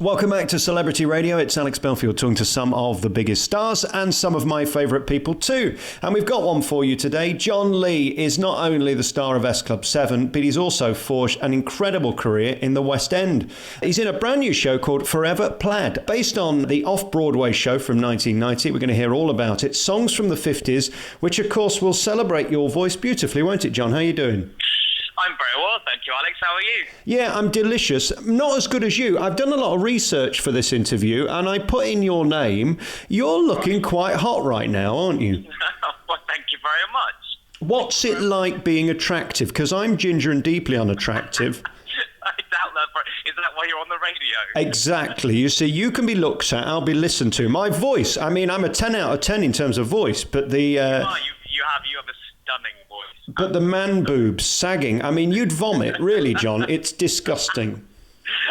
Welcome back to Celebrity Radio. It's Alex Belfield talking to some of the biggest stars and some of my favourite people too. And we've got one for you today. John Lee is not only the star of S Club 7, but he's also forged an incredible career in the West End. He's in a brand new show called Forever Plaid, based on the off-Broadway show from 1990. We're going to hear all about it. Songs from the 50s, which of course will celebrate your voice beautifully, won't it, John? How are you doing? I'm very well, thank you, Alex. How are you? Yeah, I'm delicious. Not as good as you. I've done a lot of research for this interview, and I put in your name. You're looking quite hot right now, aren't you? Well, thank you very much. What's it like being attractive? Because I'm ginger and deeply unattractive. I doubt that. Is that why you're on the radio? Exactly. You see, you can be looked at, I'll be listened to. My voice, I mean, I'm a 10 out of 10 in terms of voice, but the... You have a stunning voice. But the man boobs sagging, I mean, you'd vomit, really, John. It's disgusting.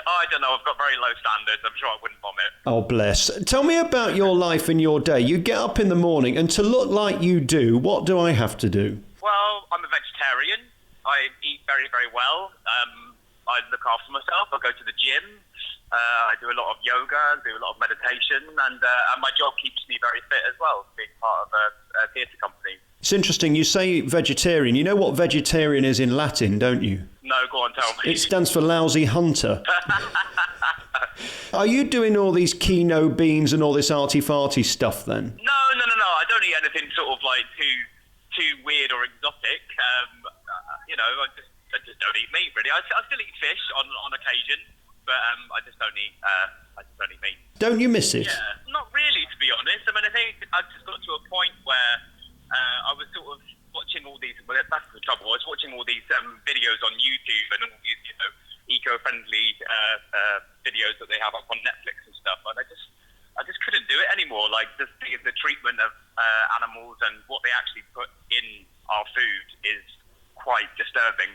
I don't know, I've got very low standards. I'm sure I wouldn't vomit. Oh, bless. Tell me about your life and your day. You get up in the morning, and to look like you do, what do I have to do? Well, I'm a vegetarian. I eat very, very well. I look after myself. I go to the gym. I do a lot of yoga, do a lot of meditation, and my job keeps me very fit as well, being part of a theatre company. It's interesting, you say vegetarian. You know what vegetarian is in Latin, don't you? No, go on, tell me. It stands for lousy hunter. Are you doing all these quinoa beans and all this arty-farty stuff then? No. I don't eat anything sort of like too weird or exotic. I just don't eat meat really. I still eat fish on occasion, but I just don't eat meat. Don't you miss it? Yeah, not really, to be honest. I mean, I think I've just got to a point where I was sort of watching all these. Well, that's the trouble. I was watching all these videos on YouTube and all these, eco-friendly videos that they have up on Netflix and stuff, and I just couldn't do it anymore. Like just the treatment of animals and what they actually put in our food is quite disturbing.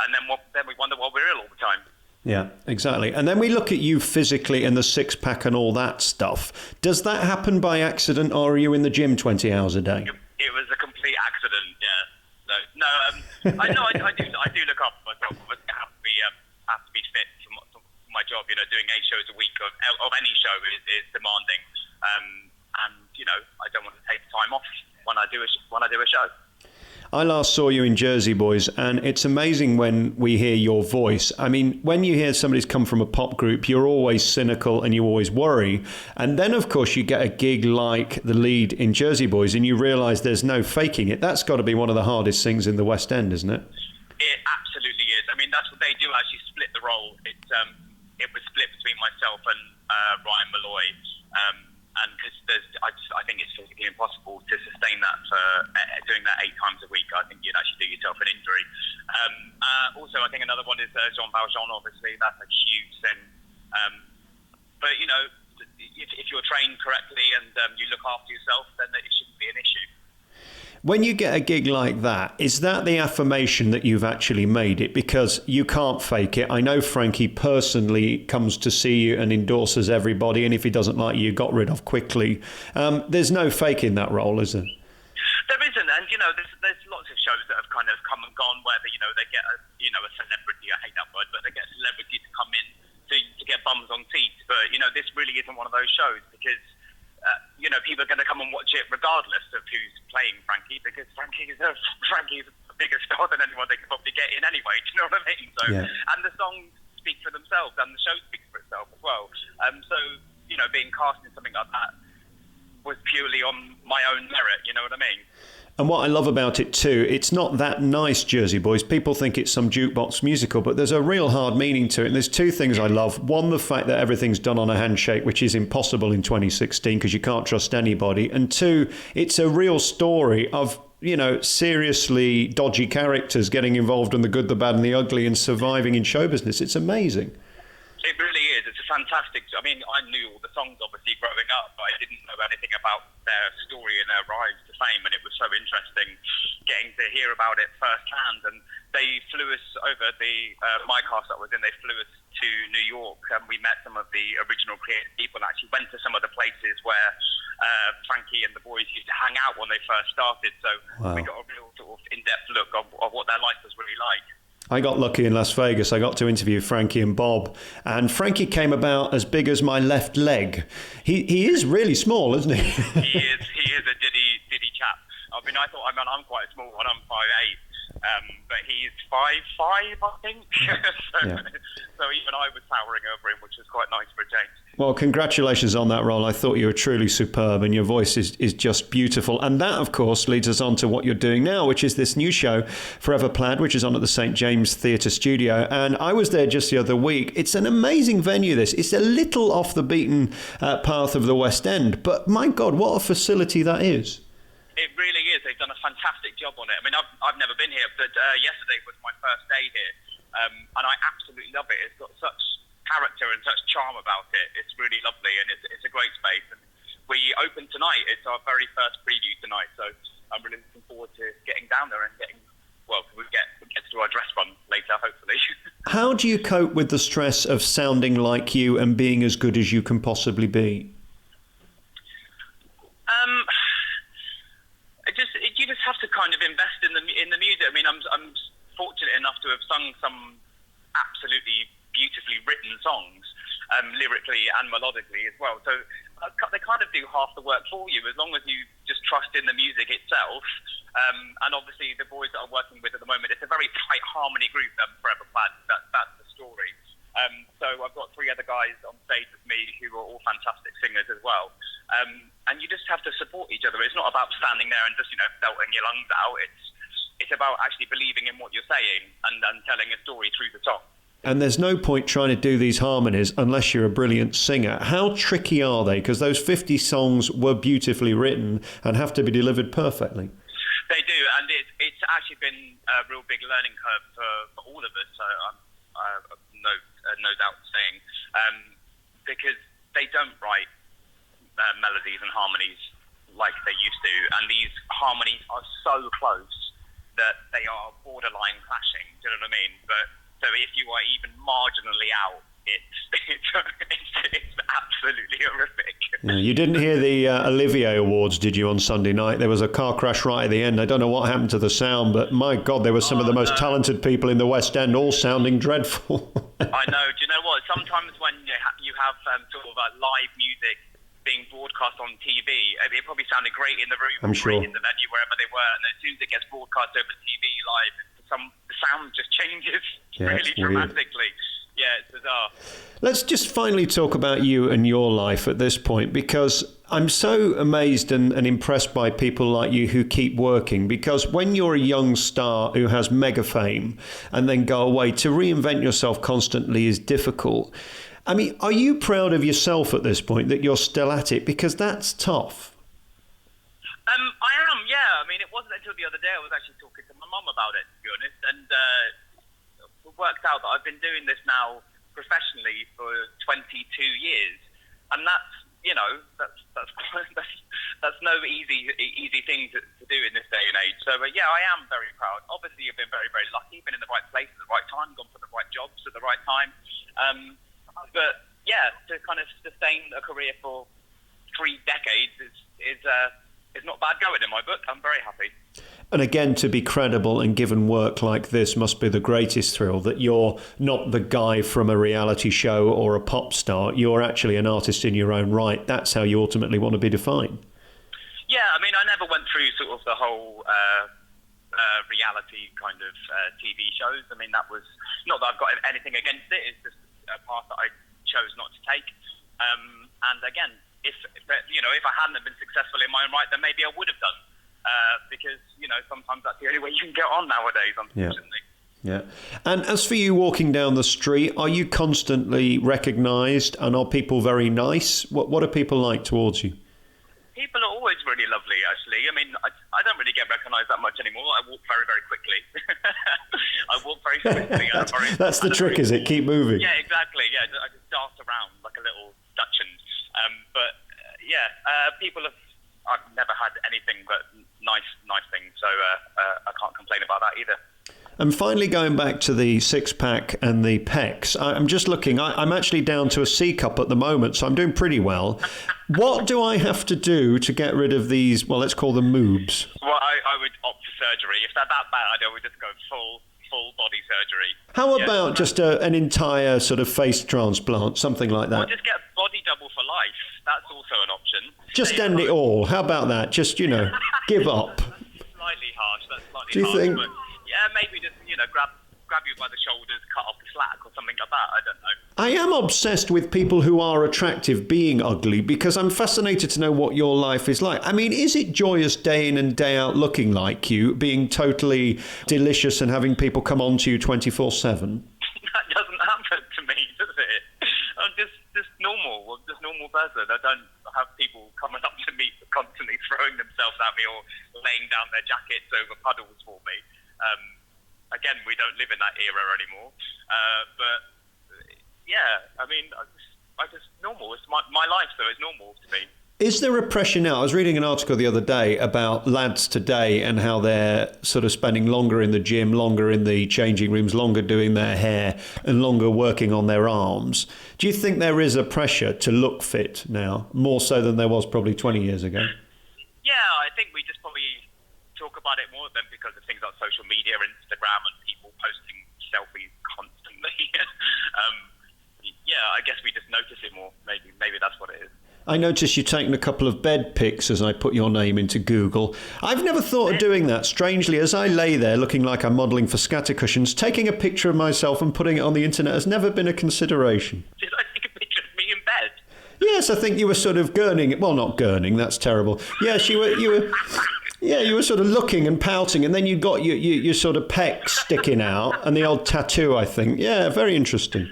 And then we wonder why we're ill all the time. Yeah, exactly. And then we look at you physically and the six-pack and all that stuff. Does that happen by accident, or are you in the gym 20 hours a day? It was a complete accident, yeah. I do look after myself. I have to be fit for my job. Doing 8 shows a week of any show is demanding. I don't want to take time off when I do a show. I last saw you in Jersey Boys, and it's amazing when we hear your voice. I mean, when you hear somebody's come from a pop group, you're always cynical and you always worry. And then, of course, you get a gig like the lead in Jersey Boys, and you realise there's no faking it. That's got to be one of the hardest things in the West End, isn't it? It absolutely is. I mean, that's what they do, actually split the role. It was split between myself and Ryan Malloy. And because I think it's physically impossible to sustain that for doing that 8 times a week. I think you'd actually do yourself an injury. Also, I think another one is Jean Valjean, obviously. That's a huge thing. But, if you're trained correctly and you look after yourself, then it shouldn't be an issue. When you get a gig like that, is that the affirmation that you've actually made it? Because you can't fake it. I know Frankie personally comes to see you and endorses everybody, and if he doesn't like you, got rid of quickly. There's no fake in that role, is there? There isn't, and there's lots of shows that have kind of come and gone where they get a celebrity. I hate that word, but they get a celebrity to come in to get bums on seats. But this really isn't one of those shows because. People are going to come and watch it regardless of who's playing Frankie, because Frankie is a bigger star than anyone they could probably get in anyway. Do you know what I mean? So, yeah. And the songs speak for themselves, and the show speaks for itself as well. Being cast in something like that was purely on my own merit. You know what I mean? And what I love about it too, it's not that nice, Jersey Boys. People think it's some jukebox musical, but there's a real hard meaning to it. And there's 2 things I love. One, the fact that everything's done on a handshake, which is impossible in 2016 because you can't trust anybody. And 2, it's a real story of, seriously dodgy characters getting involved in the good, the bad and the ugly and surviving in show business. It's amazing. It really is. It's a fantastic. I mean, I knew all the songs obviously growing up, but I didn't know anything about their story and their rise to fame, and it was so interesting getting to hear about it firsthand. And they flew us over my cast that was in. They flew us to New York, and we met some of the original creative people. And actually went to some of the places where Frankie and the boys used to hang out when they first started. So wow. We got a real sort of in-depth look of what their life was really like. I got lucky in Las Vegas. I got to interview Frankie and Bob, and Frankie came about as big as my left leg. He is really small, isn't he? He is a diddy chap. I mean, I'm quite small, and I'm 5'8". But he's 5'5", I think. So even I was towering over him, which was quite nice for a change. Well, congratulations on that role. I thought you were truly superb, and your voice is just beautiful. And that, of course, leads us on to what you're doing now, which is this new show, Forever Plaid, which is on at the St. James Theatre Studio. And I was there just the other week. It's an amazing venue, this. It's a little off the beaten path of the West End, but my God, what a facility that is. It really is. They've done a fantastic job on it. I mean, I've never been here, but yesterday was my first day here, and I absolutely love it. It's got such character and such charm about it. It's really lovely, and it's a great space. And we open tonight. It's our very first preview tonight, so I'm really looking forward to getting down there and we get to do our dress run later, hopefully. How do you cope with the stress of sounding like you and being as good as you can possibly be? You just have to kind of invest in the music. I mean, I'm fortunate enough to have sung some absolutely beautifully written songs, lyrically and melodically as well. So they kind of do half the work for you, as long as you just trust in the music itself. And obviously, the boys that I'm working with at the moment, it's a very tight harmony group. Forever Plaid. That's the story. So I've got 3 other guys on stage with me who are all fantastic singers as well. And you just have to support each other. It's not about standing there and just, belting your lungs out. It's about actually believing in what you're saying and telling a story through the song. And there's no point trying to do these harmonies unless you're a brilliant singer. How tricky are they? Because those 50 songs were beautifully written and have to be delivered perfectly. They do, and it's actually been a real big learning curve for all of us. So no doubt saying, because they don't write melodies and harmonies like they used to, and these harmonies are so close that they are borderline clashing. Do you know what I mean? But so if you are even marginally out, it's absolutely horrific. Yeah, you didn't hear the Olivier Awards, did you, on Sunday night? There was a car crash right at the end. I don't know what happened to the sound, but my God, there were some of the most talented people in the West End, all sounding dreadful. I know. Do you know what? Sometimes when you have sort of live music being broadcast on TV, it probably sounded great in the room, I'm sure, great in the venue, wherever they were, and as soon as it gets broadcast over TV live, the sound just changes really dramatically. Yeah, it's bizarre. Let's just finally talk about you and your life at this point, because I'm so amazed and impressed by people like you who keep working, because when you're a young star who has mega fame and then go away, to reinvent yourself constantly is difficult. I mean, are you proud of yourself at this point that you're still at it? Because that's tough. I am, yeah. I mean, it wasn't until the other day I was actually talking to my mum about it, to be honest, and it worked out that I've been doing this now professionally for 22 years, and that's no easy thing to do in this day and age. So yeah, I am very proud. Obviously, I've been very, very lucky, been in the right place at the right time, gone for the right jobs at the right time. But yeah, to kind of sustain a career for 3 decades is not bad going in my book. I'm very happy. And again, to be credible and given work like this must be the greatest thrill, that you're not the guy from a reality show or a pop star. You're actually an artist in your own right. That's how you ultimately want to be defined. Yeah, I mean, I never went through sort of the whole reality kind of TV shows. I mean, that was not that I've got anything against it. It's just a path that I chose not to take. And again, if I hadn't been successful in my own right, then maybe I would have done. Because, sometimes that's the only way you can get on nowadays, unfortunately. Yeah. And as for you walking down the street, are you constantly recognised, and are people very nice? What are people like towards you? People are always really lovely, actually. I mean, I don't really get recognised that much anymore. I walk very, very quickly. I walk very swiftly. That's the trick, is it? Keep moving. Yeah, exactly. Yeah, I just dart around like a little Dachshund. People I've never had anything but nice things, so I can't complain about that either. And finally, going back to the six-pack and the pecs, I'm just looking. I'm actually down to a C cup at the moment, so I'm doing pretty well. What do I have to do to get rid of these, well, let's call them moobs? Well, I would opt for surgery. If they're that bad, I would just go full full body surgery. How Yeah. about just an entire sort of face transplant, something like Or that? just get a body double for life. That's also an option. Just Yeah, end it all. How about that? Just, give up. Slightly harsh. That's slightly Do you harsh. think- But yeah, maybe just grab you by the shoulders, cut off the slack or something like that. I don't know. I am obsessed with people who are attractive being ugly because I'm fascinated to know what your life is like. I mean, is it joyous day in and day out looking like you, being totally delicious and having people come on to you 24/7? That doesn't happen to me, does it? I'm just normal. I'm just a normal person. I don't have people coming up to me constantly throwing themselves at me or laying down their jackets over puddles for me. Again, we don't live in that era anymore. But yeah, I mean, I just normal. It's my life, so it's normal to me. Is there a pressure now? I was reading an article the other day about lads today and how they're sort of spending longer in the gym, longer in the changing rooms, longer doing their hair and longer working on their arms. Do you think there is a pressure to look fit now, more so than there was probably 20 years ago? Yeah, I think we just probably talk about it more than because of things like social media, Instagram, and people posting selfies constantly. Yeah, I guess we just notice it more. Maybe that's what it is. I noticed you taking a couple of bed pics as I put your name into Google. I've never thought of doing that. Strangely, as I lay there looking like I'm modelling for scatter cushions, taking a picture of myself and putting it on the internet has never been a consideration. Did I take a picture of me in bed? Yes, I think you were sort of gurning. Well, not gurning. That's terrible. Yes, you were. Yeah, you were sort of looking and pouting, and then you got your sort of pecs sticking out and the old tattoo, I think. Yeah, very interesting.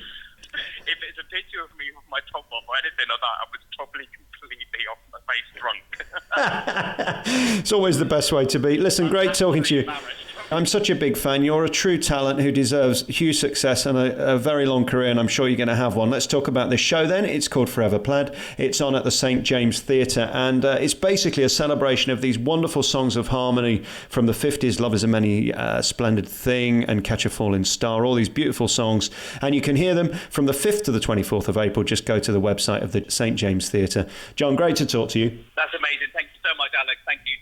If it's a picture of me with my top off or anything like that, I was probably completely off my face drunk. It's always the best way to be. Listen, great talking to you. I'm such a big fan. You're a true talent who deserves huge success and a very long career, and I'm sure you're going to have one. Let's talk about this show then. It's called Forever Plaid. It's on at the St. James Theatre, and it's basically a celebration of these wonderful songs of harmony from the 50s, Love Is a Many Splendid Thing and Catch a Falling Star, all these beautiful songs. And you can hear them from the 5th to the 24th of April. Just go to the website of the St. James Theatre. John, great to talk to you. That's amazing. Thank you so much, Alex. Thank you.